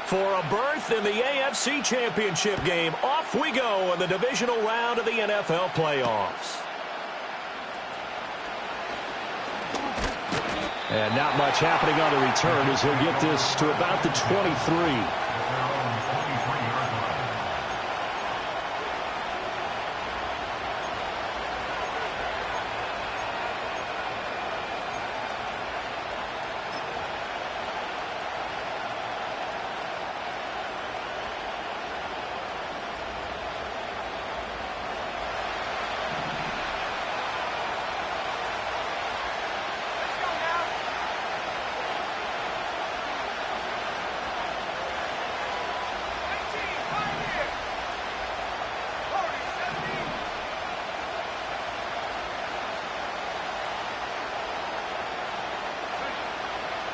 For a berth in the AFC Championship game, off we go in the divisional round of the NFL playoffs. And not much happening on the return as he'll get this to about the 23.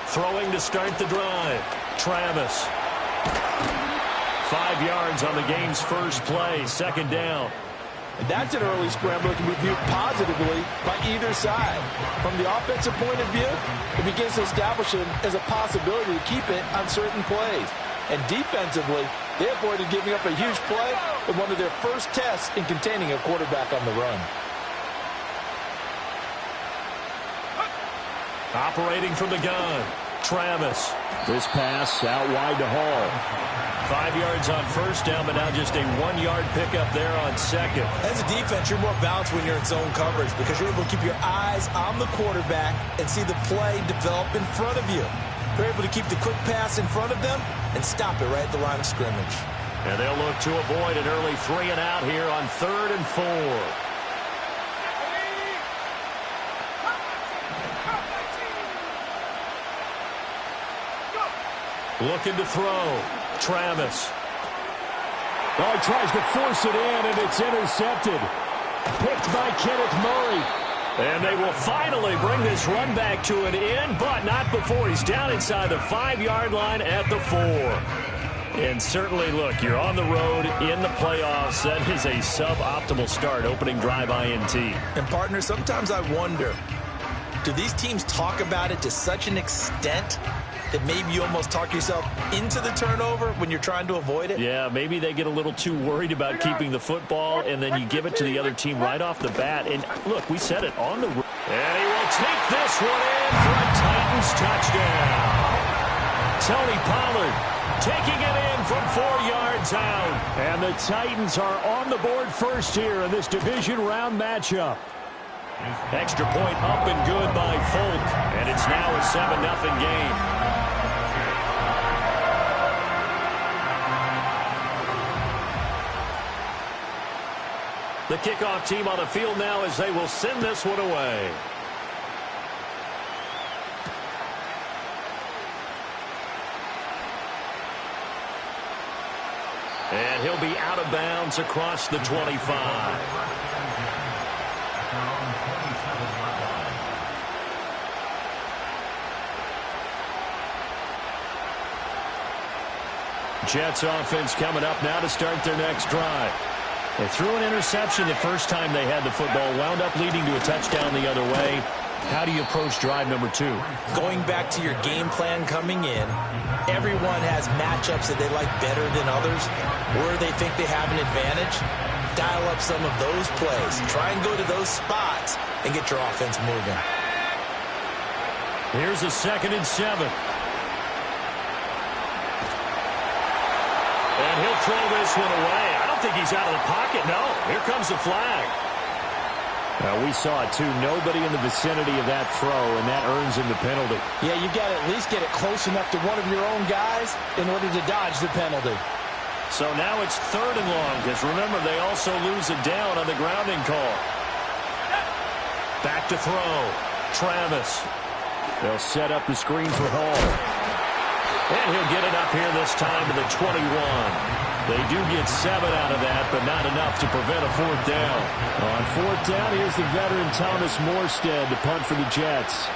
Throwing to start the drive. Travis. 5 yards on the game's first play. Second down. And that's an early scramble that can be viewed positively by either side. From the offensive point of view, it begins to establish it as a possibility to keep it on certain plays. And defensively, they avoided giving up a huge play in one of their first tests in containing a quarterback on the run. Operating from the gun. Travis. This pass out wide to Hall. 5 yards on first down, but now just a 1-yard pickup there on second. As a defense, you're more balanced when you're in zone coverage because you're able to keep your eyes on the quarterback and see the play develop in front of you. They're able to keep the quick pass in front of them and stop it right at the line of scrimmage. And they'll look to avoid an early 3 and out here on 3rd and 4. Looking to throw. Travis. Oh, he tries to force it in, and it's intercepted. Picked by Kenneth Murray. And they will finally bring this run back to an end, but not before he's down inside the 5-yard line at the 4. And certainly, look, you're on the road in the playoffs. That is a suboptimal start, opening drive INT. And, partner, sometimes I wonder, do these teams talk about it to such an extent that maybe you almost talk yourself into the turnover when you're trying to avoid it? Yeah, maybe they get a little too worried about keeping the football, and then you give it to the other team right off the bat. And, look, we said it on the road. And he will take this one in for a Titans touchdown. Tony Pollard taking it in from 4 yards out. And the Titans are on the board first here in this division round matchup. Extra point up and good by Folk. And it's now a 7-0 game. The kickoff team on the field now as they will send this one away. And he'll be out of bounds across the 25. Jets offense coming up now to start their next drive. They threw an interception the first time they had the football, wound up leading to a touchdown the other way. How do you approach drive number 2? Going back to your game plan coming in, everyone has matchups that they like better than others, where they think they have an advantage. Dial up some of those plays. Try and go to those spots and get your offense moving. Here's a 2nd and 7. And he'll throw this one away. I don't think he's out of the pocket, no. Here comes the flag. We saw it, too. Nobody in the vicinity of that throw, and that earns him the penalty. Yeah, you got to at least get it close enough to one of your own guys in order to dodge the penalty. So now it's 3rd and long, because remember, they also lose it down on the grounding call. Back to throw. Travis. They'll set up the screen for Hall. And he'll get it up here this time to the 21. They do get 7 out of that, but not enough to prevent a 4th down. On 4th down, here's the veteran Thomas Morstead to punt for the Jets.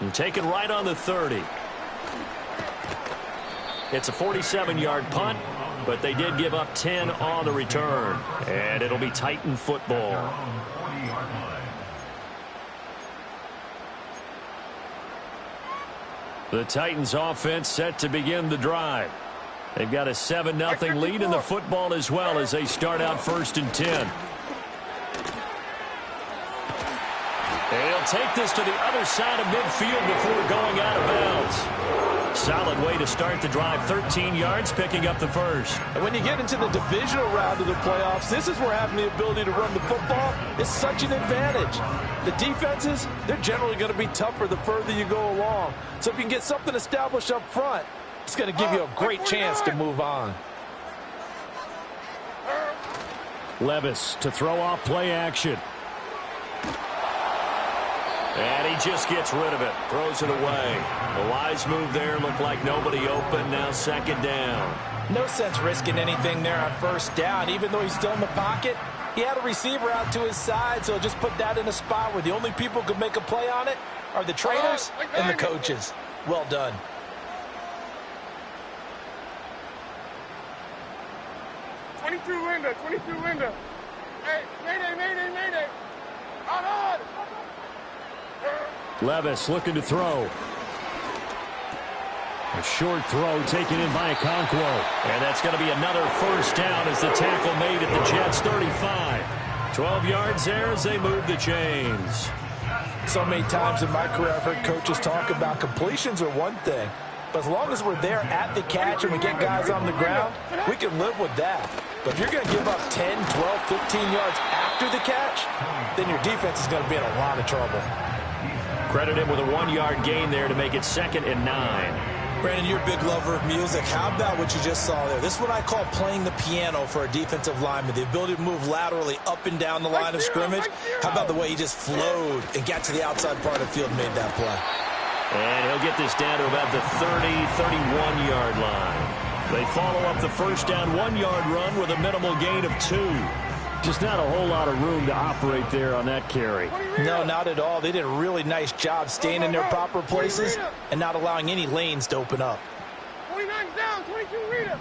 And take it right on the 30. It's a 47-yard punt. but they did give up 10 on the return. And it'll be Titan football. The Titans offense set to begin the drive. They've got a 7-0 lead in the football as well as they start out 1st and 10. They'll take this to the other side of midfield before going out of bounds. Solid way to start the drive. 13 yards, picking up the first. And when you get into the divisional round of the playoffs, this is where having the ability to run the football is such an advantage. The defenses, they're generally going to be tougher the further you go along. So if you can get something established up front, it's going to give you a great chance to move on. Levis to throw off play action. And he just gets rid of it. Throws it away. A wise move there. Looked like nobody open. Now 2nd down. No sense risking anything there on 1st down. Even though he's still in the pocket, he had a receiver out to his side, so just put that in a spot where the only people who could make a play on it are the trainers and the coaches. Well done. Linda. Hey, mayday. On. Levis looking to throw. A short throw taken in by Okonkwo. And that's going to be another 1st down as the tackle made at the Jets' 35. 12 yards there as they move the chains. So many times in my career I've heard coaches talk about completions are one thing, but as long as we're there at the catch and we get guys on the ground, we can live with that. But if you're going to give up 10, 12, 15 yards after the catch, then your defense is going to be in a lot of trouble. Credit him with a 1-yard gain there to make it 2nd and 9. Brandon, you're a big lover of music. How about what you just saw there? This is what I call playing the piano for a defensive lineman. The ability to move laterally up and down the line of scrimmage. How about the way he just flowed and got to the outside part of the field and made that play? And he'll get this down to about the 30, 31-yard line. They follow up the 1st down 1-yard run with a minimal gain of 2. Just not a whole lot of room to operate there on that carry. No, not at all. They did a really nice job staying in their proper places and not allowing any lanes to open up. 29 down, 22 Rita.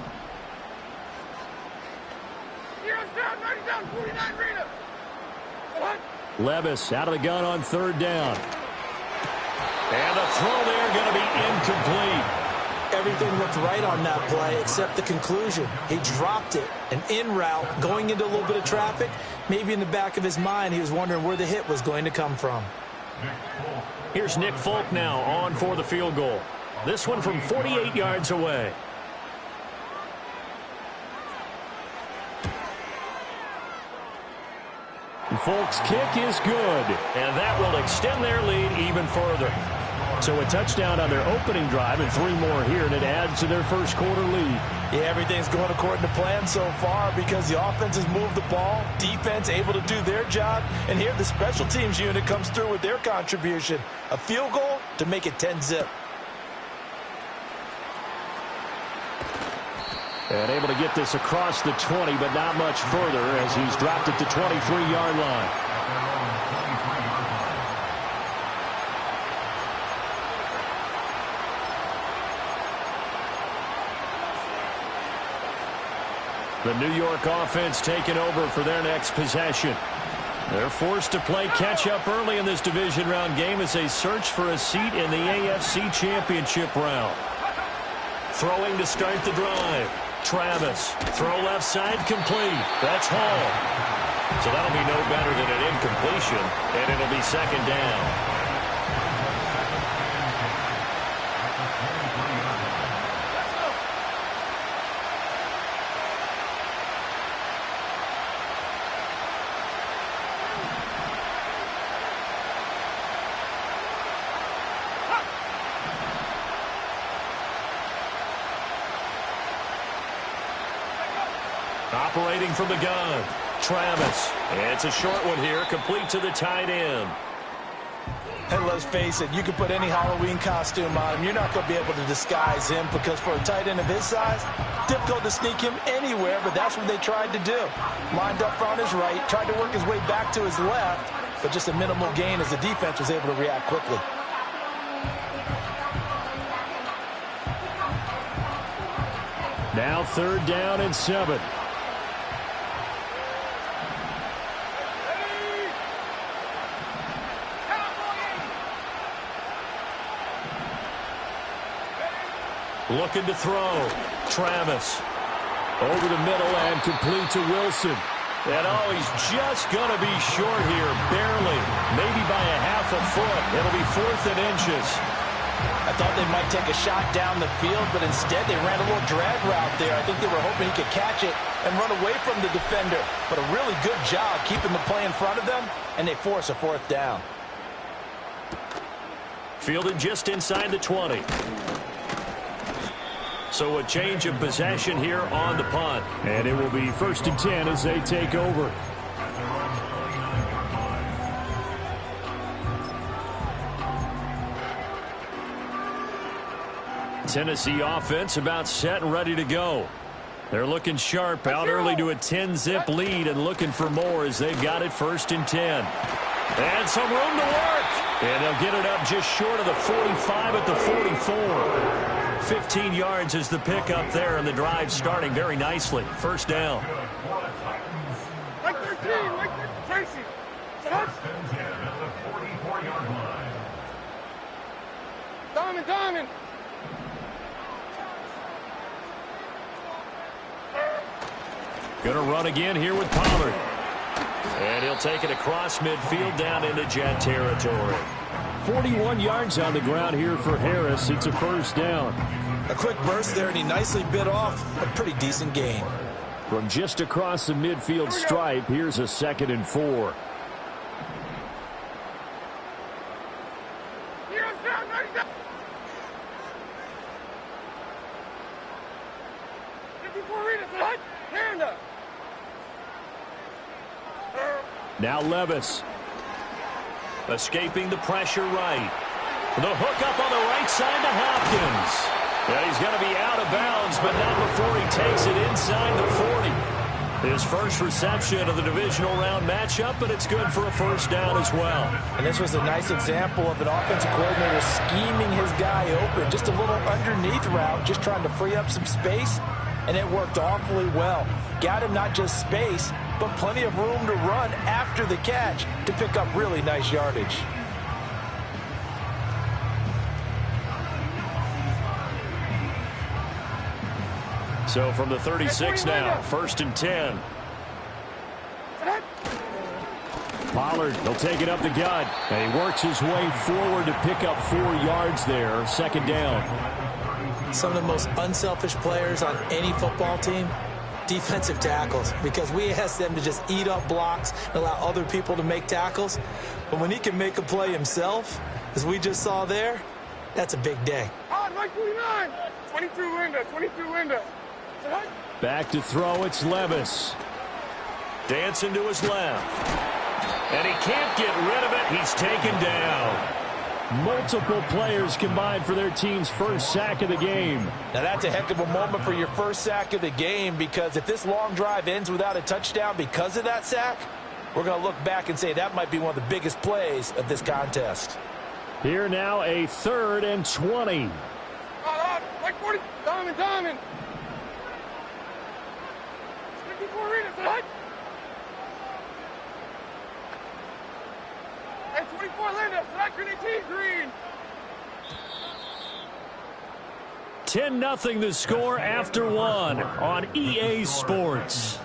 Zero's down, 90 down, 49 Rita. What? Levis out of the gun on 3rd down. And the throw there going to be incomplete. Everything looked right on that play except the conclusion. He dropped it, an in route, going into a little bit of traffic. Maybe in the back of his mind, he was wondering where the hit was going to come from. Here's Nick Folk now on for the field goal. This one from 48 yards away. Folk's kick is good. And that will extend their lead even further. So a touchdown on their opening drive and 3 more here, and it adds to their 1st quarter lead. Yeah, everything's going according to plan so far because the offense has moved the ball, defense able to do their job, and here the special teams unit comes through with their contribution. A field goal to make it 10-zip. And able to get this across the 20, but not much further as he's dropped at the 23-yard line. The New York offense taking over for their next possession. They're forced to play catch-up early in this division round game as they search for a seat in the AFC Championship round. Throwing to start the drive. Travis. Throw left side complete. That's Hall. So that'll be no better than an incompletion, and it'll be 2nd down. Operating from the gun, Travis. It's a short one here, complete to the tight end. And let's face it, you can put any Halloween costume on him. You're not going to be able to disguise him because for a tight end of his size, difficult to sneak him anywhere, but that's what they tried to do. Lined up on his right, tried to work his way back to his left, but just a minimal gain as the defense was able to react quickly. Now 3rd down and 7. Looking to throw. Travis. Over the middle and complete to Wilson. And oh, he's just going to be short here, barely. Maybe by a half a foot. It'll be 4th and inches. I thought they might take a shot down the field, but instead they ran a little drag route there. I think they were hoping he could catch it and run away from the defender. But a really good job keeping the play in front of them, and they force a 4th down. Fielded just inside the 20. So a change of possession here on the punt. And it will be 1st and 10 as they take over. Tennessee offense about set and ready to go. They're looking sharp out early to a 10-zip lead and looking for more as they've got it 1st and 10. And some room to work. And they'll get it up just short of the 45 at the 44. 15 yards is the pickup there, and the drive starting very nicely. 1st down. Like 13, like Tracy. Diamond. Gonna run again here with Pollard. And he'll take it across midfield down into Jet territory. 41 yards on the ground here for Harris. It's a 1st down. A quick burst there, and he nicely bit off a pretty decent gain. From just across the midfield stripe, here's a 2nd and 4. Now Levis. Escaping the pressure right. The hook up on the right side to Hopkins. And he's going to be out of bounds, but not before he takes it inside the 40. His first reception of the divisional round matchup, but it's good for a 1st down as well. And this was a nice example of an offensive coordinator scheming his guy open. Just a little underneath route, just trying to free up some space, and it worked awfully well. Got him not just space, but plenty of room to run after the catch to pick up really nice yardage. So from the 36 now, 1st and 10. Pollard, he'll take it up the gut. And he works his way forward to pick up 4 yards there. 2nd down. Some of the most unselfish players on any football team, defensive tackles, because we ask them to just eat up blocks and allow other people to make tackles. But when he can make a play himself, as we just saw there, that's a big day. On, right 29. 22 window. Back to throw, it's Levis. Dancing to his left. And he can't get rid of it. He's taken down. Multiple players combined for their team's 1st sack of the game. Now that's a heck of a moment for your 1st sack of the game, because if this long drive ends without a touchdown because of that sack, we're going to look back and say that might be one of the biggest plays of this contest. Here now a 3rd and 20. Like 40. Diamond. 54 readers. And 24 Linda. Select green. 10-0 the score after 1 on EA Sports.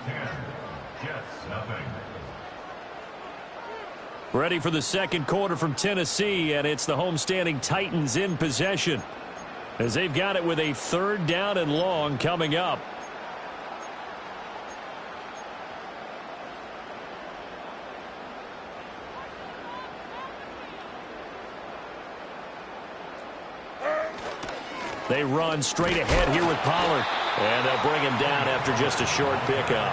Ready for the 2nd quarter from Tennessee, and it's the homestanding Titans in possession, as they've got it with a 3rd down and long coming up. They run straight ahead here with Pollard. And they'll bring him down after just a short pickup.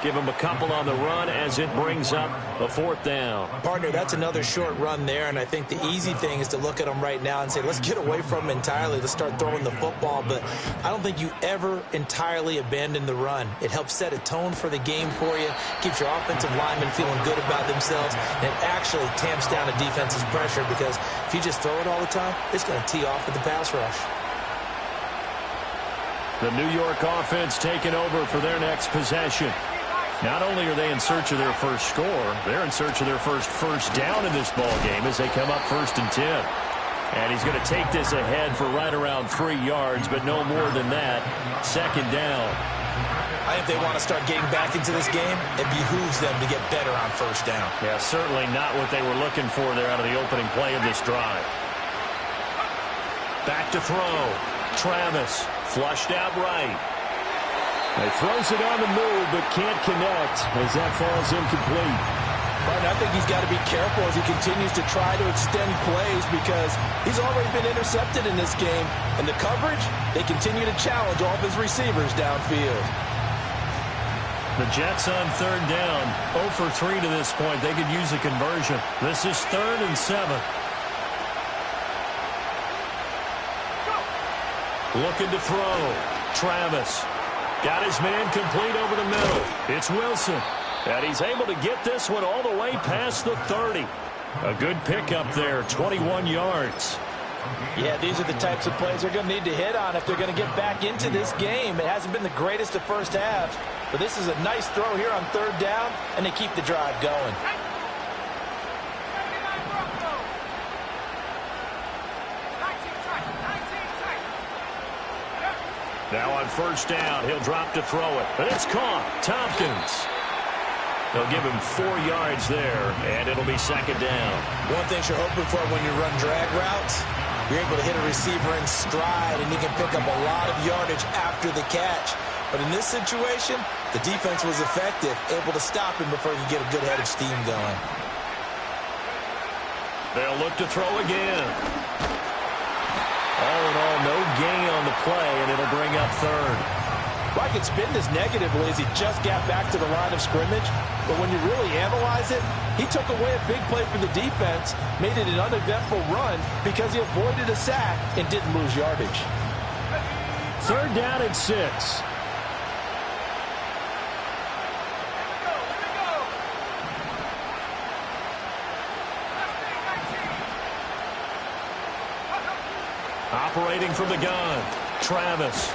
Give him a couple on the run as it brings up a 4th down. Partner, that's another short run there, and I think the easy thing is to look at him right now and say, let's get away from him entirely. Let's start throwing the football. But I don't think you ever entirely abandon the run. It helps set a tone for the game for you, keeps your offensive linemen feeling good about themselves, and it actually tamps down a defense's pressure, because if you just throw it all the time, it's going to tee off with the pass rush. The New York offense taking over for their next possession. Not only are they in search of their first score, they're in search of their first down in this ball game as they come up 1st and 10. And he's going to take this ahead for right around 3 yards, but no more than that. 2nd down. I think they want to start getting back into this game. It behooves them to get better on 1st down. Yeah, certainly not what they were looking for there out of the opening play of this drive. Back to throw. Travis flushed out right. He throws it on the move, but can't connect as that falls incomplete. But I think he's got to be careful as he continues to try to extend plays because he's already been intercepted in this game. And the coverage, they continue to challenge all of his receivers downfield. The Jets on 3rd down. 0 for 3 to this point. They could use a conversion. This is 3rd and 7. Looking to throw. Travis. Got his man complete over the middle. It's Wilson. And he's able to get this one all the way past the 30. A good pickup there, 21 yards. Yeah, these are the types of plays they're going to need to hit on if they're going to get back into this game. It hasn't been the greatest of first halves, but this is a nice throw here on 3rd down, and they keep the drive going. Now on 1st down, he'll drop to throw it. But it's caught. Tompkins. They'll give him 4 yards there, and it'll be 2nd down. One thing you're hoping for when you run drag routes, you're able to hit a receiver in stride, and you can pick up a lot of yardage after the catch. But in this situation, the defense was effective, able to stop him before you get a good head of steam going. They'll look to throw again. All in all, no gain on the play, and it'll bring up 3rd. Well, I could spin this negatively as he just got back to the line of scrimmage, but when you really analyze it, he took away a big play for the defense, made it an uneventful run because he avoided a sack and didn't lose yardage. 3rd down and 6. Operating from the gun, Travis.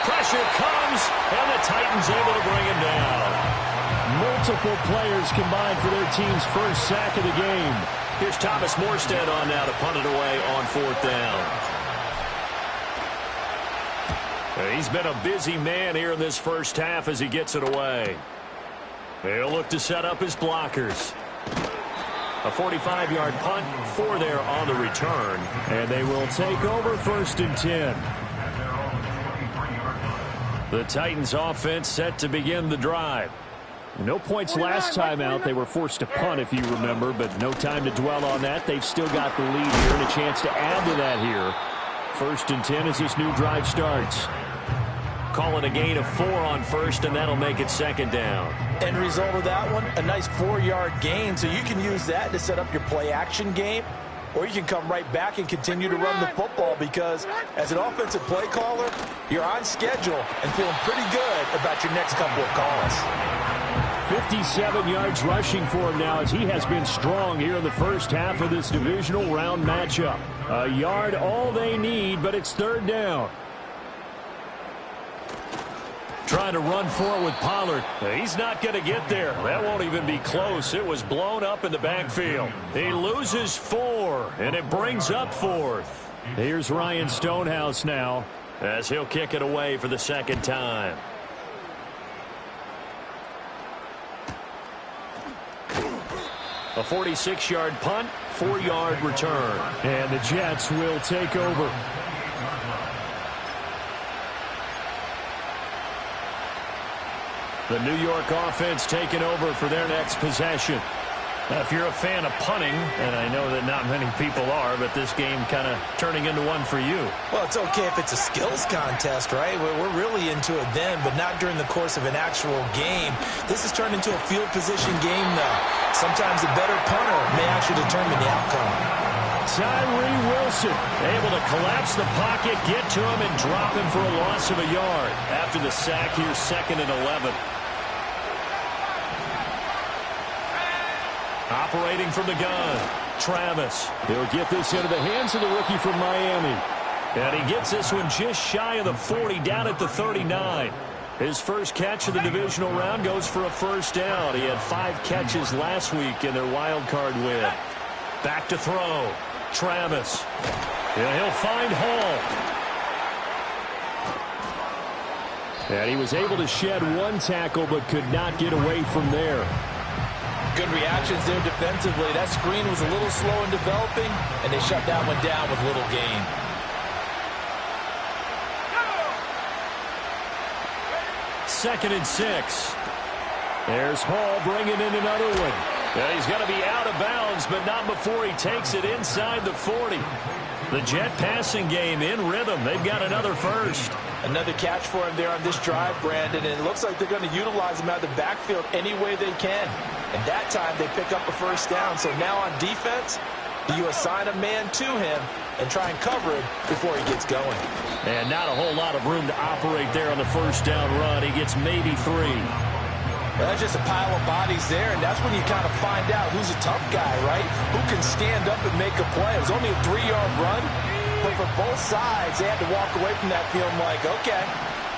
Pressure comes, and the Titans able to bring him down. Multiple players combined for their team's first sack of the game. Here's Thomas Morstead on now to punt it away on 4th down. He's been a busy man here in this first half as he gets it away. He'll look to set up his blockers. A 45-yard punt, 4 there on the return. And they will take over 1st and 10. The Titans offense set to begin the drive. No points last time out. They were forced to punt, if you remember, but no time to dwell on that. They've still got the lead here and a chance to add to that here. 1st and 10 as this new drive starts. Call it a gain of 4 on 1st, and that'll make it 2nd down. End result of that one, a nice 4-yard gain, so you can use that to set up your play-action game, or you can come right back and continue to run the football because as an offensive play caller, you're on schedule and feeling pretty good about your next couple of calls. 57 yards rushing for him now as he has been strong here in the first half of this divisional round matchup. A yard all they need, but it's 3rd down. Trying to run for it with Pollard. He's not going to get there. That won't even be close. It was blown up in the backfield. He loses 4, and it brings up 4th. Here's Ryan Stonehouse now as he'll kick it away for the 2nd time. A 46-yard punt, 4-yard return. And the Jets will take over. The New York offense taking over for their next possession. Now, if you're a fan of punting, and I know that not many people are, but this game kind of turning into one for you. Well, it's okay if it's a skills contest, right? We're really into it then, but not during the course of an actual game. This has turned into a field position game now. Sometimes the better punter may actually determine the outcome. Tyree Wilson able to collapse the pocket, get to him, and drop him for a loss of a yard. After the sack, here's 2nd and 11. Operating from the gun, Travis. He'll get this into the hands of the rookie from Miami. And he gets this one just shy of the 40, down at the 39. His first catch of the divisional round goes for a first down. He had 5 catches last week in their wild card win. Back to throw. Travis. And he'll find Hall. And he was able to shed 1 tackle but could not get away from there. Good reactions there defensively. That screen was a little slow in developing, and they shut that one down with little gain. Second and 6. There's Hall bringing in another one. And he's going to be out of bounds, but not before he takes it inside the 40. The Jet passing game in rhythm. They've got another first. Another catch for him there on this drive, Brandon, and it looks like they're going to utilize him out of the backfield any way they can. And that time they pick up a first down. So now on defense, do you assign a man to him and try and cover him before he gets going? And not a whole lot of room to operate there on the first down run. He gets maybe 3. Well, that's just a pile of bodies there, and that's when you kind of find out who's a tough guy, right? Who can stand up and make a play. It was only a 3-yard run, but for both sides, they had to walk away from that feeling like, okay,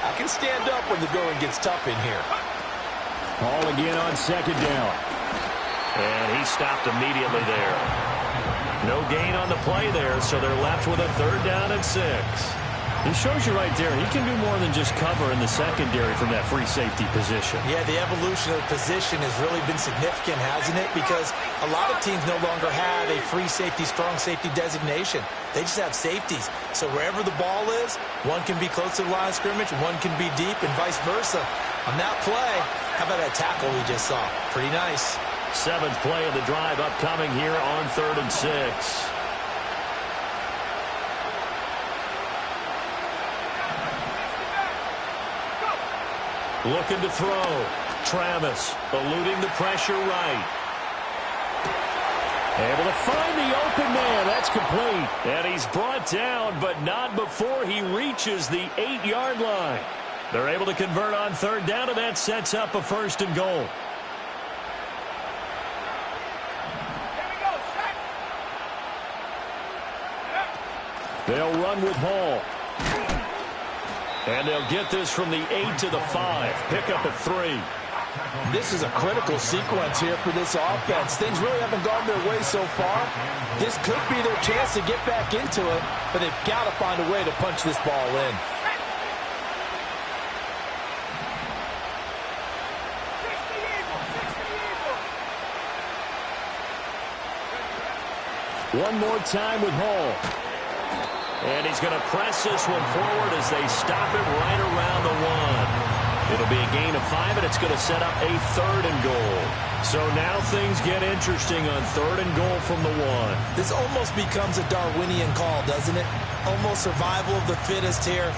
I can stand up when the going gets tough in here. Hall again on second down. And he stopped immediately there. No gain on the play there, so they're left with a 3rd down and 6. He shows you right there, he can do more than just cover in the secondary from that free safety position. Yeah, the evolution of the position has really been significant, hasn't it? Because a lot of teams no longer have a free safety, strong safety designation. They just have safeties. So wherever the ball is, one can be close to the line of scrimmage, one can be deep, and vice versa. On that play, how about that tackle we just saw? Pretty nice. 7th play of the drive upcoming here on 3rd and 6. Looking to throw. Travis eluding the pressure right. Able to find the open man. That's complete. And he's brought down, but not before he reaches the 8-yard line. They're able to convert on 3rd down, and that sets up a 1st and goal. They'll run with Hall. And they'll get this from the 8 to the 5. Pick up at 3. This is a critical sequence here for this offense. Things really haven't gone their way so far. This could be their chance to get back into it, but they've got to find a way to punch this ball in. One more time with Hall. And he's going to press this one forward as they stop it right around the 1. It'll be a gain of 5, and it's going to set up a 3rd and goal. So now things get interesting on 3rd and goal from the 1. This almost becomes a Darwinian call, doesn't it? Almost survival of the fittest here.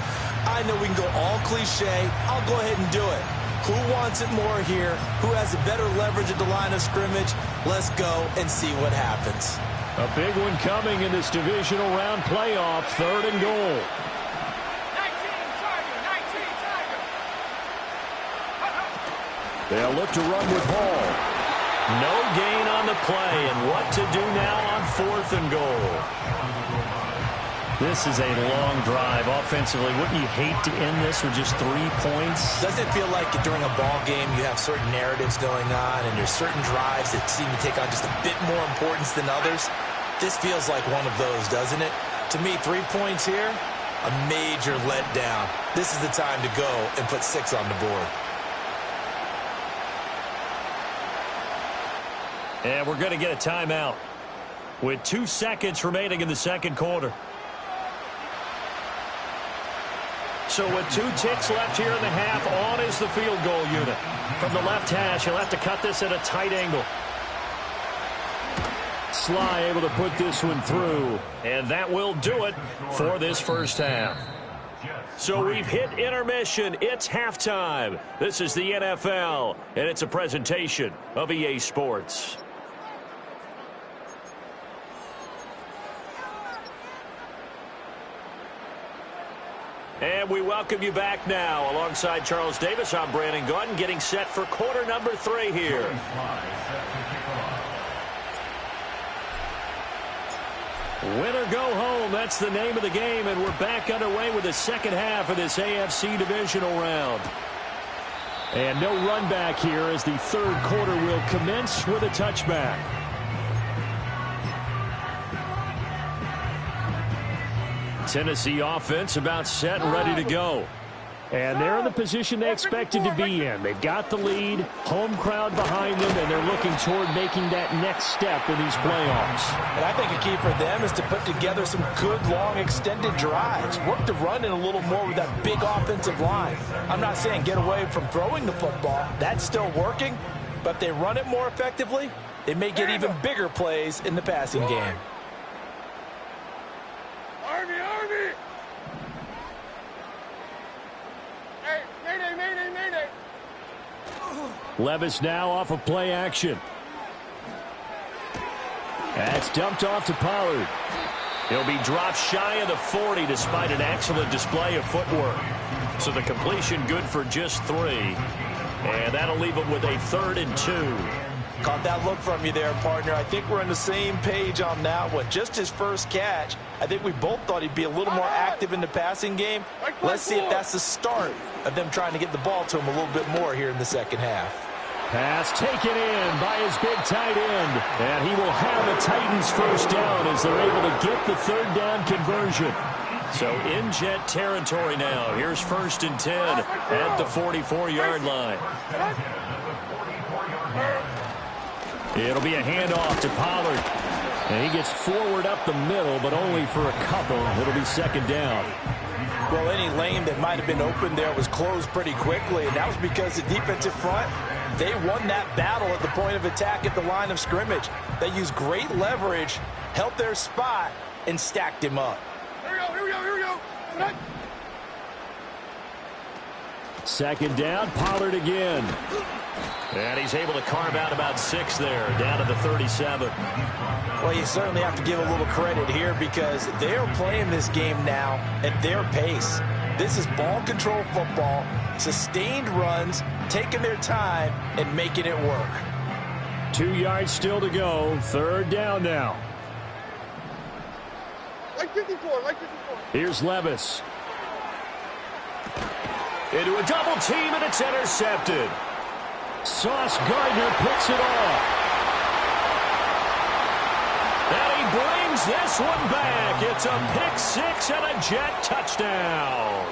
I know we can go all cliche. I'll go ahead and do it. Who wants it more here? Who has a better leverage at the line of scrimmage? Let's go and see what happens. A big one coming in this divisional round playoff, 3rd and goal. 19 Tiger. They'll look to run with Hall. No gain on the play, and what to do now on 4th and goal. This is a long drive offensively. Wouldn't you hate to end this with just 3 points? Doesn't it feel like during a ball game you have certain narratives going on and there's certain drives that seem to take on just a bit more importance than others? This feels like one of those, doesn't it? To me, 3 points here, a major letdown. This is the time to go and put 6 on the board. And we're going to get a timeout with 2 seconds remaining in the second quarter. So with 2 ticks left here in the half, on is the field goal unit. From the left hash, he'll have to cut this at a tight angle. Sly able to put this one through, and that will do it for this first half. So we've hit intermission. It's halftime. This is the NFL, and it's a presentation of EA Sports. And we welcome you back now. Alongside Charles Davis, I'm Brandon Gaudin, getting set for quarter number 3 here. Win or go home, that's the name of the game, and we're back underway with the second half of this AFC divisional round. And no run back here as the third quarter will commence with a touchback. Tennessee offense about set and ready to go. And they're in the position they expected to be in. They've got the lead, home crowd behind them, and they're looking toward making that next step in these playoffs. And I think a key for them is to put together some good, long, extended drives. Work the run in a little more with that big offensive line. I'm not saying get away from throwing the football. That's still working. But if they run it more effectively, they may get even bigger plays in the passing game. Army! Hey, mayday! Levis now off of play action. That's dumped off to Pollard. He'll be dropped shy of the 40 despite an excellent display of footwork. So the completion good for just 3. And that'll leave it with a 3rd and 2. Caught that look from you there, partner. I think we're on the same page on that one. Just his first catch. I think we both thought he'd be a little more active in the passing game. Let's see if that's the start of them trying to get the ball to him a little bit more here in the second half. Pass taken in by his big tight end. And he will have the Titans first down as they're able to get the 3rd down conversion. So in Jet territory now. Here's 1st and 10 at the 44-yard line. It'll be a handoff to Pollard. And he gets forward up the middle, but only for a couple. It'll be 2nd down. Well, any lane that might have been open there was closed pretty quickly, and that was because the defensive front, they won that battle at the point of attack at the line of scrimmage. They used great leverage, held their spot, and stacked him up. Here we go. 2nd down, Pollard again. And he's able to carve out about 6 there, down to the 37. Well, you certainly have to give a little credit here because they're playing this game now at their pace. This is ball control football, sustained runs, taking their time, and making it work. 2 yards still to go. 3rd down now. Like 54. Here's Levis. Into a double team, and it's intercepted. Sauce Gardner picks it off. And he brings this one back. It's a pick-6 and a Jet touchdown.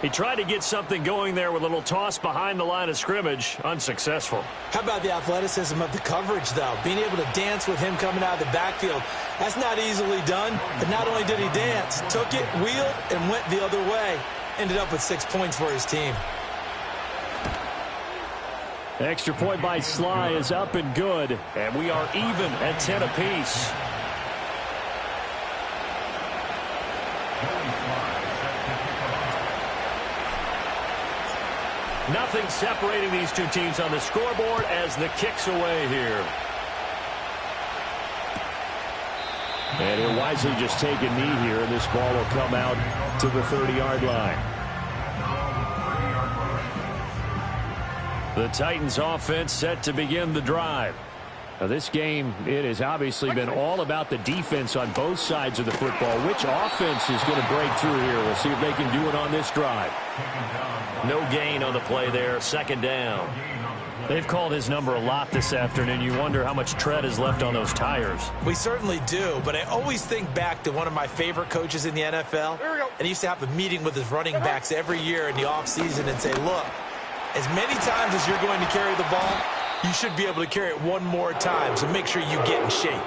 He tried to get something going there with a little toss behind the line of scrimmage. Unsuccessful. How about the athleticism of the coverage, though? Being able to dance with him coming out of the backfield. That's not easily done. But not only did he dance, took it, wheeled, and went the other way. Ended up with 6 points for his team. Extra point by Sly is up and good. And we are even at 10 apiece. Nothing separating these two teams on the scoreboard as the kick's away here. And he'll wisely just take a knee here, and this ball will come out to the 30-yard line. The Titans offense set to begin the drive. Now this game, it has obviously been all about the defense on both sides of the football. Which offense is going to break through here? We'll see if they can do it on this drive. No gain on the play there. 2nd down. They've called his number a lot this afternoon. You wonder how much tread is left on those tires. We certainly do, but I always think back to one of my favorite coaches in the NFL. And he used to have a meeting with his running backs every year in the offseason and say, look, as many times as you're going to carry the ball, you should be able to carry it one more time, so make sure you get in shape.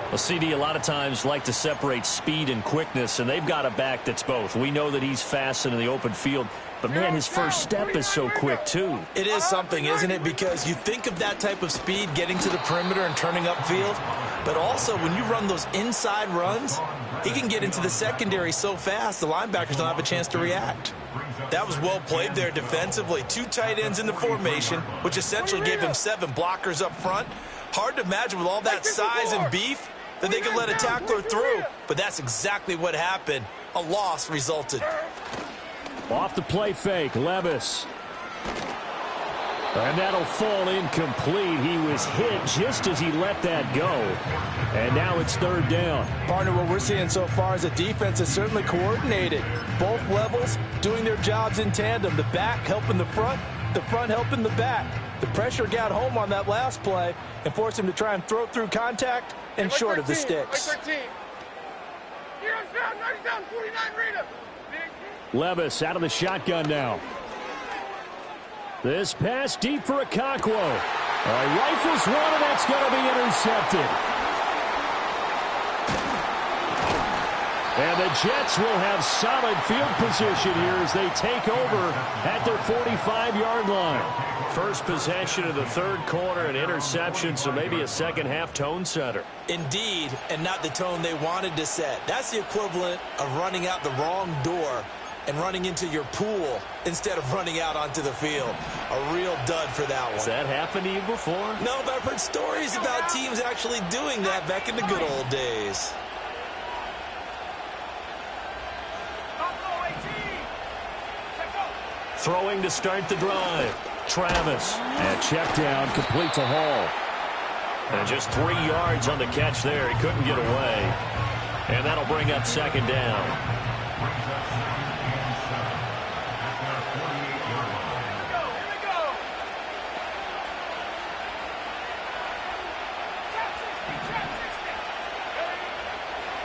Well, CD, a lot of times like to separate speed and quickness, and they've got a back that's both. We know that he's fast in the open field, but, man, his first step is so quick, too. It is something, isn't it? Because you think of that type of speed getting to the perimeter and turning upfield, but also when you run those inside runs, he can get into the secondary so fast the linebackers don't have a chance to react. That was well played there defensively. 2 tight ends in the formation, which essentially gave them 7 blockers up front. Hard to imagine with all that size and beef that they could let a tackler through, but that's exactly what happened. A loss resulted. Off the play fake, Levis. And that'll fall incomplete. He was hit just as he let that go. And now it's third down. Partner, what we're seeing so far is the defense is certainly coordinated. Both levels doing their jobs in tandem. The back helping the front helping the back. The pressure got home on that last play and forced him to try and throw through contact and short of the sticks. Levis out of the shotgun now. This pass deep for Okonkwo. Rifles one, and that's going to be intercepted. And the Jets will have solid field position here as they take over at their 45-yard line. First possession of the third quarter, an interception, so maybe a second-half tone setter. Indeed, and not the tone they wanted to set. That's the equivalent of running out the wrong door and running into your pool instead of running out onto the field. A real dud for that one. Has that happened to you before? No, but I've heard stories about teams actually doing that back in the good old days. Throwing to start the drive. Travis. And check down, complete to Hall. And just 3 yards on the catch there. He couldn't get away. And that'll bring up second down.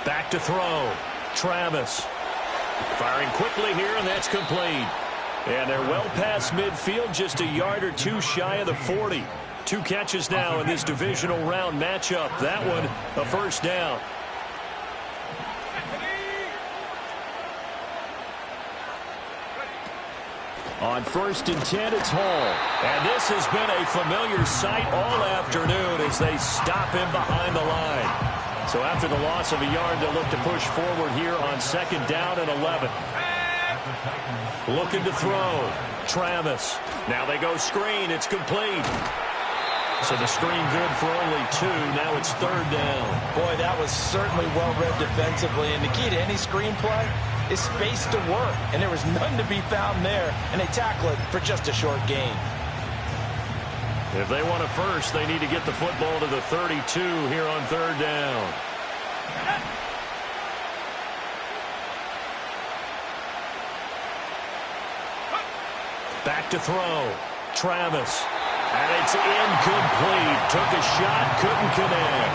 Back to throw. Travis. Firing quickly here, and that's complete. And they're well past midfield, just a yard or two shy of the 40. 2 catches now in this divisional round matchup. That one, a first down. On 1st and 10, it's Hall. And this has been a familiar sight all afternoon as they stop him behind the line. So after the loss of a yard, they'll look to push forward here on second down and 11. Looking to throw. Travis. Now they go screen. It's complete. So the screen good for only 2. Now it's third down. Boy, that was certainly well read defensively. And the key to any screen play is space to work. And there was none to be found there. And they tackle it for just a short gain. If they want a first, they need to get the football to the 32 here on third down. Back to throw. Travis. And it's incomplete. Took a shot, couldn't connect.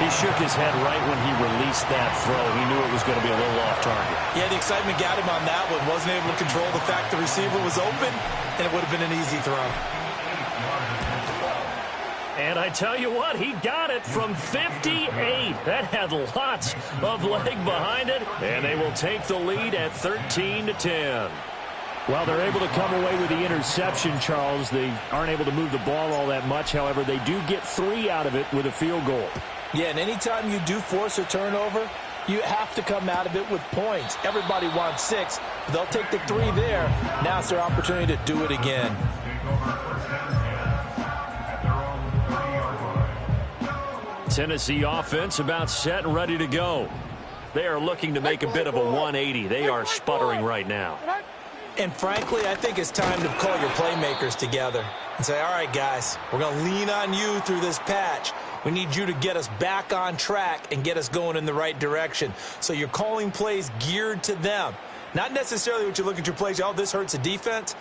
He shook his head right when he released that throw. He knew it was going to be a little off target. Yeah, the excitement got him on that one. Wasn't able to control the fact the receiver was open, and it would have been an easy throw. And I tell you what, he got it from 58. That had lots of leg behind it. And they will take the lead at 13-10. Well, they're able to come away with the interception, Charles. They aren't able to move the ball all that much. However, they do get 3 out of it with a field goal. Yeah, and anytime you do force a turnover, you have to come out of it with points. Everybody wants 6. They'll take the 3 there. Now it's their opportunity to do it again. Tennessee offense about set and ready to go. They are looking to make a bit of a 180. They are sputtering right now. And frankly, I think it's time to call your playmakers together and say, all right, guys, we're going to lean on you through this patch. We need you to get us back on track and get us going in the right direction. So you're calling plays geared to them. Not necessarily what you look at your plays, oh, this hurts the defense.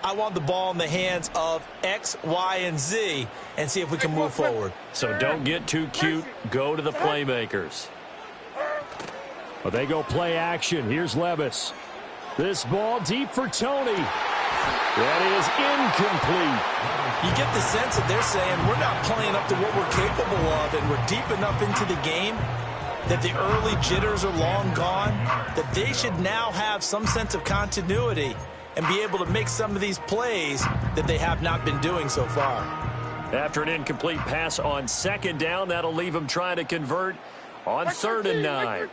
I want the ball in the hands of X, Y, and Z and see if we can move forward. So don't get too cute. Go to the playmakers. Well, they go play action. Here's Levis. This ball deep for Tony. That is incomplete. You get the sense that they're saying we're not playing up to what we're capable of, and we're deep enough into the game that the early jitters are long gone, that they should now have some sense of continuity and be able to make some of these plays that they have not been doing so far. After an incomplete pass on second down, that'll leave them trying to convert on 3rd and 9.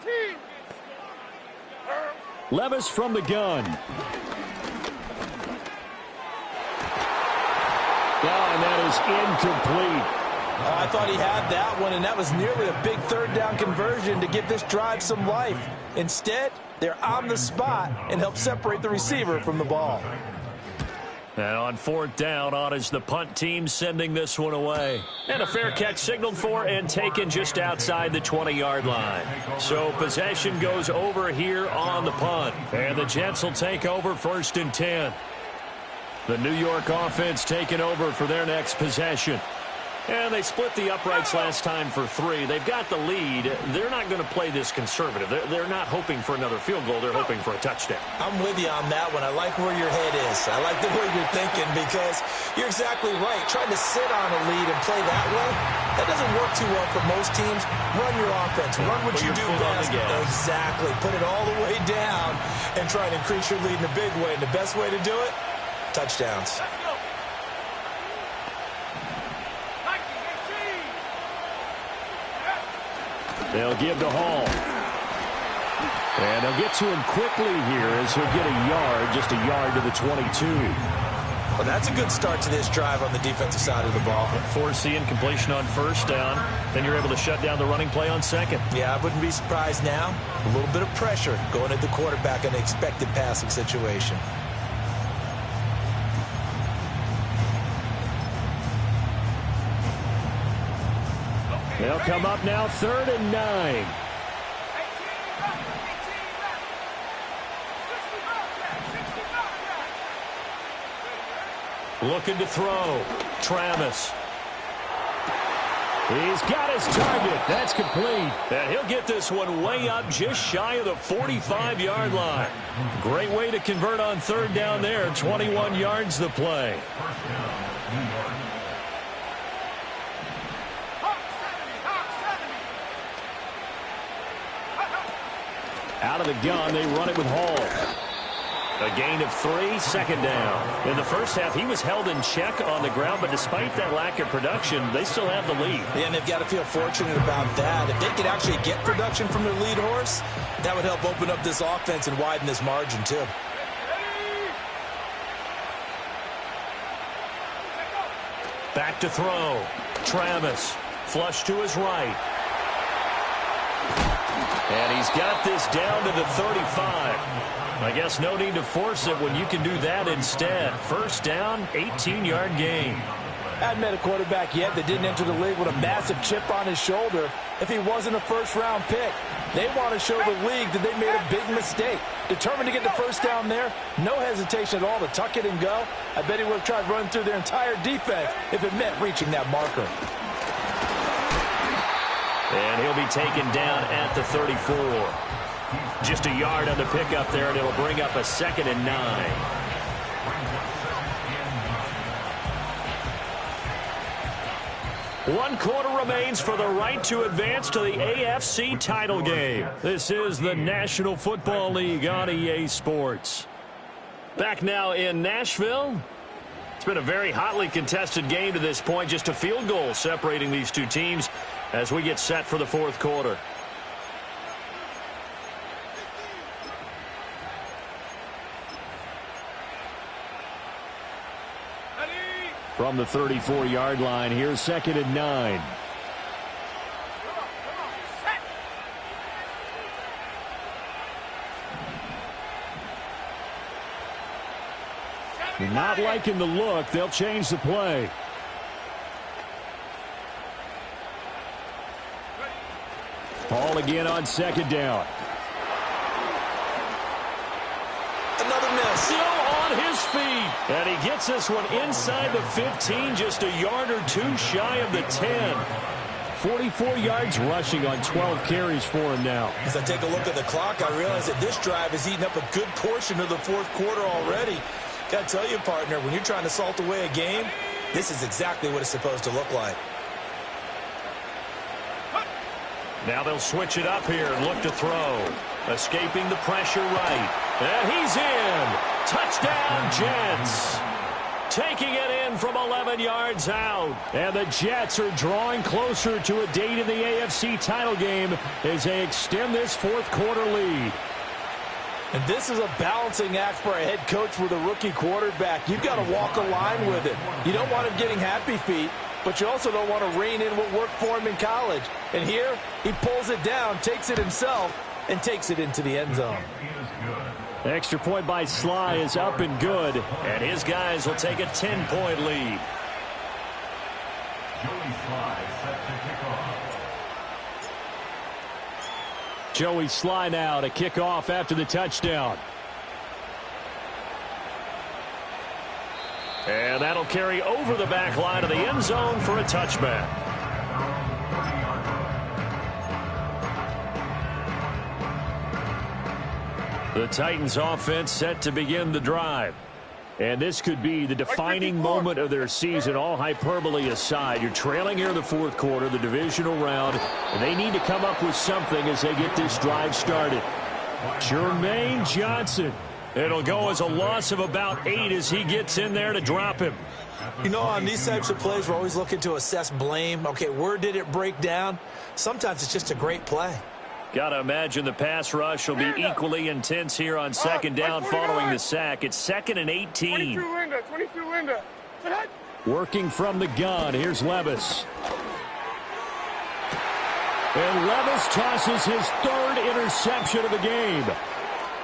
Levis from the gun. And that is incomplete. I thought he had that one, and that was nearly a big 3rd down conversion to give this drive some life. Instead, they're on the spot and help separate the receiver from the ball. And on fourth down, on is the punt team sending this one away. And a fair catch signaled for and taken just outside the 20-yard line. So possession goes over here on the punt. And the Jets will take over 1st and 10. The New York offense taking over for their next possession. And they split the uprights last time for 3. They've got the lead. They're not going to play this conservative. They're not hoping for another field goal. They're hoping for a touchdown. I'm with you on that one. I like where your head is. I like the way you're thinking because you're exactly right. Trying to sit on a lead and play that way, that doesn't work too well for most teams. Run your offense. Run what you do best. Exactly. Put it all the way down and try to increase your lead in a big way. And the best way to do it, touchdowns. They'll give to Hall. And they'll get to him quickly here as he'll get a yard, just a yard to the 22. Well, that's a good start to this drive on the defensive side of the ball. Forcing completion on first down. Then you're able to shut down the running play on second. Yeah, I wouldn't be surprised now. A little bit of pressure going at the quarterback in an expected passing situation. They'll come up now 3rd and 9. Looking to throw. Travis. He's got his target. That's complete. And he'll get this one way up just shy of the 45-yard line. Great way to convert on 3rd down there. 21 yards the play. Out of the gun, they run it with Hall. A gain of 3, 2nd down. In the first half, he was held in check on the ground, but despite that lack of production, they still have the lead. Yeah, and they've got to feel fortunate about that. If they could actually get production from their lead horse, that would help open up this offense and widen this margin, too. Back to throw. Travis. Flush to his right. And he's got this down to the 35. I guess no need to force it when you can do that instead. First down, 18-yard gain. Hadn't met a quarterback yet that didn't enter the league with a massive chip on his shoulder if he wasn't a first-round pick. They want to show the league that they made a big mistake. Determined to get the first down there, no hesitation at all to tuck it and go. I bet he would have tried running through their entire defense if it meant reaching that marker. And he'll be taken down at the 34. Just a yard on the pickup there, and it'll bring up a 2nd and 9. One quarter remains for the right to advance to the AFC title game. This is the National Football League on EA Sports. Back now in Nashville. It's been a very hotly contested game to this point. Just a field goal separating these two teams as we get set for the 4th quarter. From the 34-yard line, here's 2nd and 9. They're not liking the look. They'll change the play. Hall again on 2nd down. Another miss. Still on his feet. And he gets this one inside the 15, just a yard or 2 shy of the 10. 44 yards rushing on 12 carries for him now. As I take a look at the clock, I realize that this drive has eaten up a good portion of the 4th quarter already. Got to tell you, partner, when you're trying to salt away a game, this is exactly what it's supposed to look like. Now they'll switch it up here and look to throw. Escaping the pressure right. And he's in. Touchdown, Jets. Taking it in from 11 yards out. And the Jets are drawing closer to a date in the AFC title game as they extend this 4th quarter lead. And this is a balancing act for a head coach with a rookie quarterback. You've got to walk a line with it. You don't want him getting happy feet, but you also don't want to rein in what worked for him in college. And here, he pulls it down, takes it himself, and takes it into the end zone. Extra point by Sly is up and good. And his guys will take a 10-point lead. Joey Sly now to kick off after the touchdown. And that'll carry over the back line of the end zone for a touchback. The Titans offense set to begin the drive. And this could be the defining moment of their season, all hyperbole aside. You're trailing here in the fourth quarter, the divisional round, and they need to come up with something as they get this drive started. Jermaine Johnson. It'll go as a loss of about 8 as he gets in there to drop him. You know, on these types of plays, we're always looking to assess blame. Okay, where did it break down? Sometimes it's just a great play. Got to imagine the pass rush will be equally intense here on second down following the sack. It's 2nd and 18. 22 Linda. Working from the gun, here's Levis. And Levis tosses his 3rd interception of the game.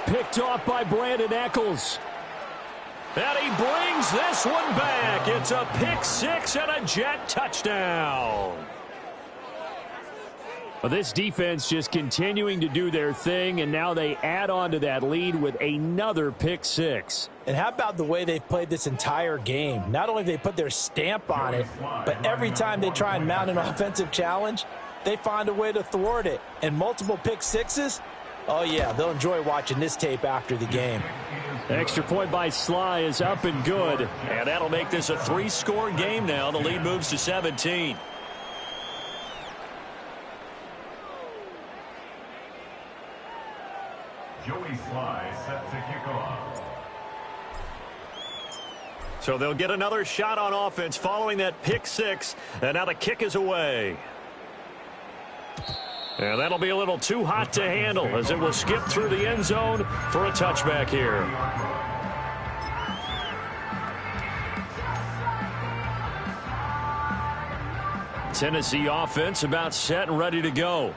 Picked off by Brandon Eccles. And he brings this one back. It's a pick 6 and a Jet touchdown. Well, this defense just continuing to do their thing, and now they add on to that lead with another pick 6. And how about the way they've played this entire game? Not only have they put their stamp on it, but every time they try and mount an offensive challenge, they find a way to thwart it. And multiple pick 6s, oh yeah, they'll enjoy watching this tape after the game. Extra point by Sly is up and good. And that'll make this a 3-score game now. The lead moves to 17. Joey Sly set to kick off. So they'll get another shot on offense following that pick 6. And now the kick is away. And that'll be a little too hot to handle as it will skip through the end zone for a touchback here. Tennessee offense about set and ready to go.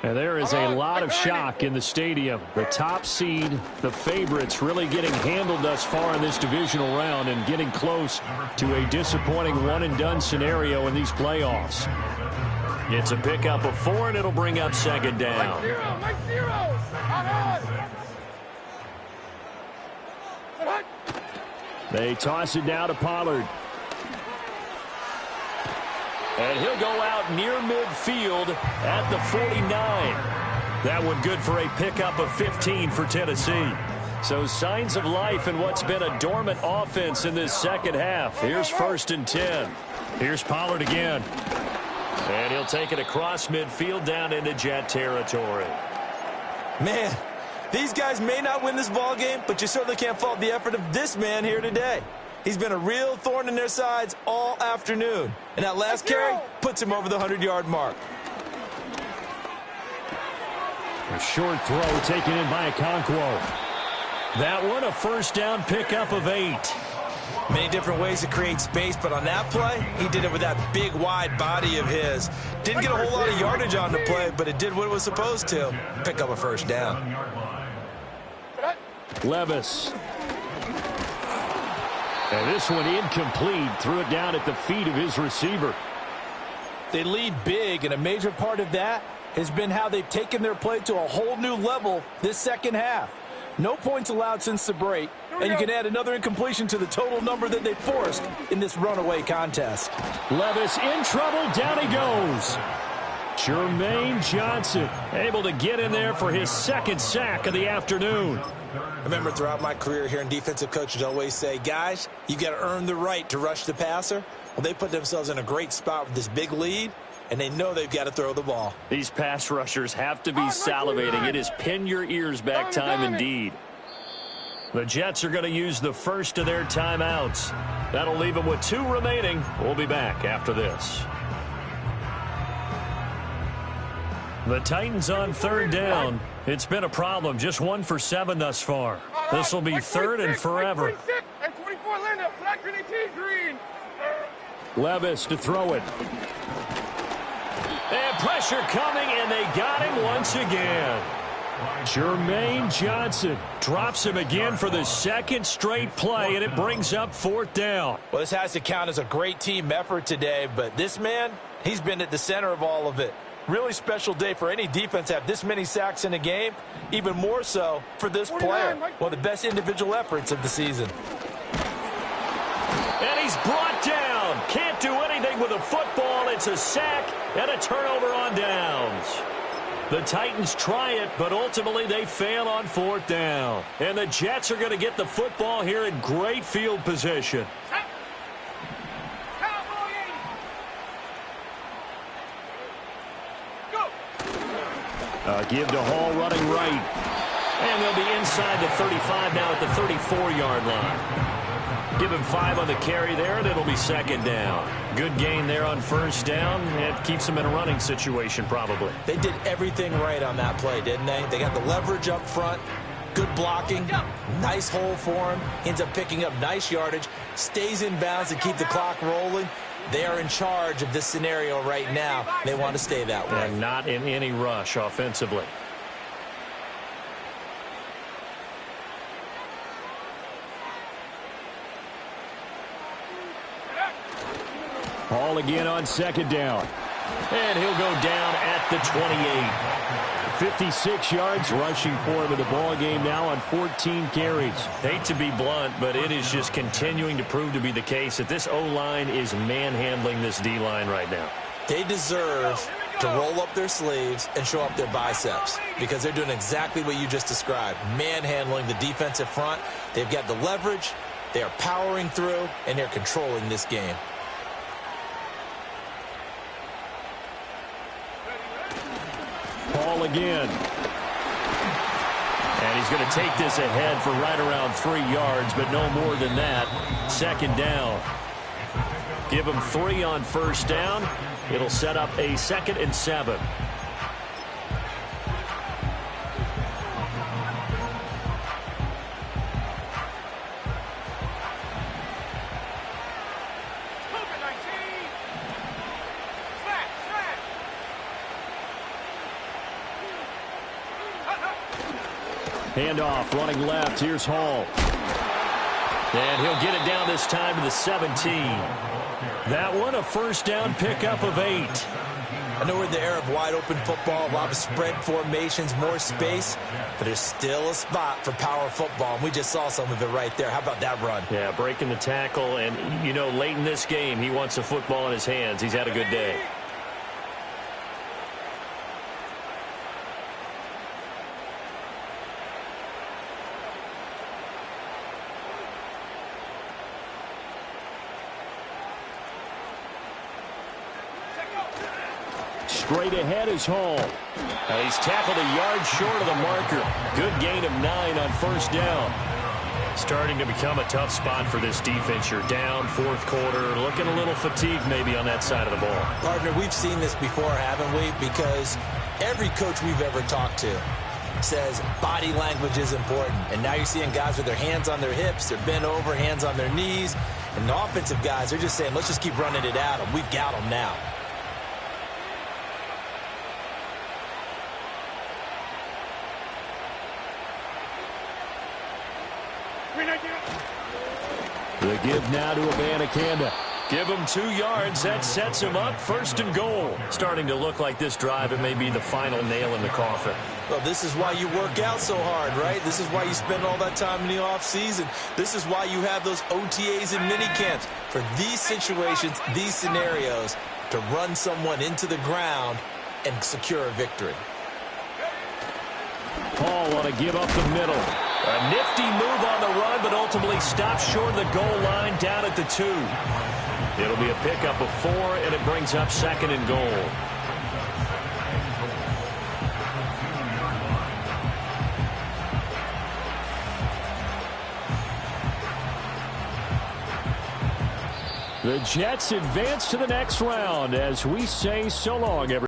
And there is a lot of shock in the stadium. The top seed, the favorites, really getting handled thus far in this divisional round and getting close to a disappointing one-and-done scenario in these playoffs. It's a pickup of 4, and it'll bring up second down. Mike zero. They toss it down to Pollard. And he'll go out near midfield at the 49. That one good for a pickup of 15 for Tennessee. So signs of life in what's been a dormant offense in this second half. Here's 1st and 10. Here's Pollard again. And he'll take it across midfield down into Jet territory. Man, these guys may not win this ball game, but you certainly can't fault the effort of this man here today. He's been a real thorn in their sides all afternoon. And that last carry puts him over the 100-yard mark. A short throw taken in by Okonkwo. That one a first down pickup of 8. Many different ways to create space, but on that play, he did it with that big, wide body of his. Didn't get a whole lot of yardage on the play, but it did what it was supposed to. Pick up a first down. Levis. And this one incomplete. Threw it down at the feet of his receiver. They lead big, and a major part of that has been how they've taken their play to a whole new level this second half. No points allowed since the break, and you can add another incompletion to the total number that they forced in this runaway contest. Levis in trouble. Down he goes. Jermaine Johnson able to get in there for his 2nd sack of the afternoon. I remember throughout my career hearing defensive coaches always say, guys, you got to earn the right to rush the passer. Well, they put themselves in a great spot with this big lead, and they know they've got to throw the ball. These pass rushers have to be salivating. It is pin your ears back time indeed. The Jets are going to use the first of their timeouts. That'll leave them with 2 remaining. We'll be back after this. The Titans on 3rd down. It's been a problem. Just 1 for 7 thus far. This will be 3rd and forever. And 24 Linda. Flag 18 green. Levis to throw it. And pressure coming, and they got him once again. Jermaine Johnson drops him again for the second straight play, and it brings up 4th down. Well, this has to count as a great team effort today, but this man, he's been at the center of all of it. Really special day for any defense to have this many sacks in a game, even more so for this player. One of the best individual efforts of the season. And he's brought down. Can't do anything with a football. It's a sack and a turnover on downs. The Titans try it, but ultimately they fail on 4th down. And the Jets are going to get the football here in great field position. Give to Hall running right. And they'll be inside the 35 now at the 34-yard line. Give him 5 on the carry there, and it'll be 2nd down. Good gain there on 1st down. It keeps them in a running situation probably. They did everything right on that play, didn't they? They got the leverage up front, good blocking, nice hole for him. Ends up picking up nice yardage, stays in bounds to keep the clock rolling. They are in charge of this scenario right now. They want to stay that way. And not in any rush offensively. Hall again on 2nd down. And he'll go down at the 28. 56 yards rushing for him in the ball game now on 14 carries. Hate to be blunt, but it is just continuing to prove to be the case that this O-line is manhandling this D-line right now. They deserve to roll up their sleeves and show up their biceps because they're doing exactly what you just described, manhandling the defensive front. They've got the leverage, they are powering through, and they're controlling this game. Ball again. And he's going to take this ahead for right around 3 yards, but no more than that. 2nd down. Give him 3 on 1st down. It'll set up a 2nd and 7. Handoff, running left. Here's Hall. And he'll get it down this time to the 17. That one, a 1st down pickup of 8. I know we're in the era of wide-open football, a lot of spread formations, more space, but there's still a spot for power football, and we just saw some of it right there. How about that run? Yeah, breaking the tackle, and, you know, late in this game, he wants the football in his hands. He's had a good day. Straight ahead is Hall. He's tackled a yard short of the marker. Good gain of 9 on 1st down. Starting to become a tough spot for this defense. You're down 4th quarter, looking a little fatigued maybe on that side of the ball. Partner, we've seen this before, haven't we? Because every coach we've ever talked to says body language is important. And now you're seeing guys with their hands on their hips, they're bent over, hands on their knees. And the offensive guys, they're just saying, let's just keep running it at them. We've got them now. The give now to Abanikanda. Give him 2 yards. That sets him up 1st and goal. Starting to look like this drive, it may be the final nail in the coffin. Well, this is why you work out so hard, right? This is why you spend all that time in the offseason. This is why you have those OTAs and minicamps. For these situations, these scenarios, to run someone into the ground and secure a victory. Hall want to give up the middle. A nifty move on the run, but ultimately stops short of the goal line down at the 2. It'll be a pickup of 4, and it brings up 2nd and goal. The Jets advance to the next round as we say so long, everyone.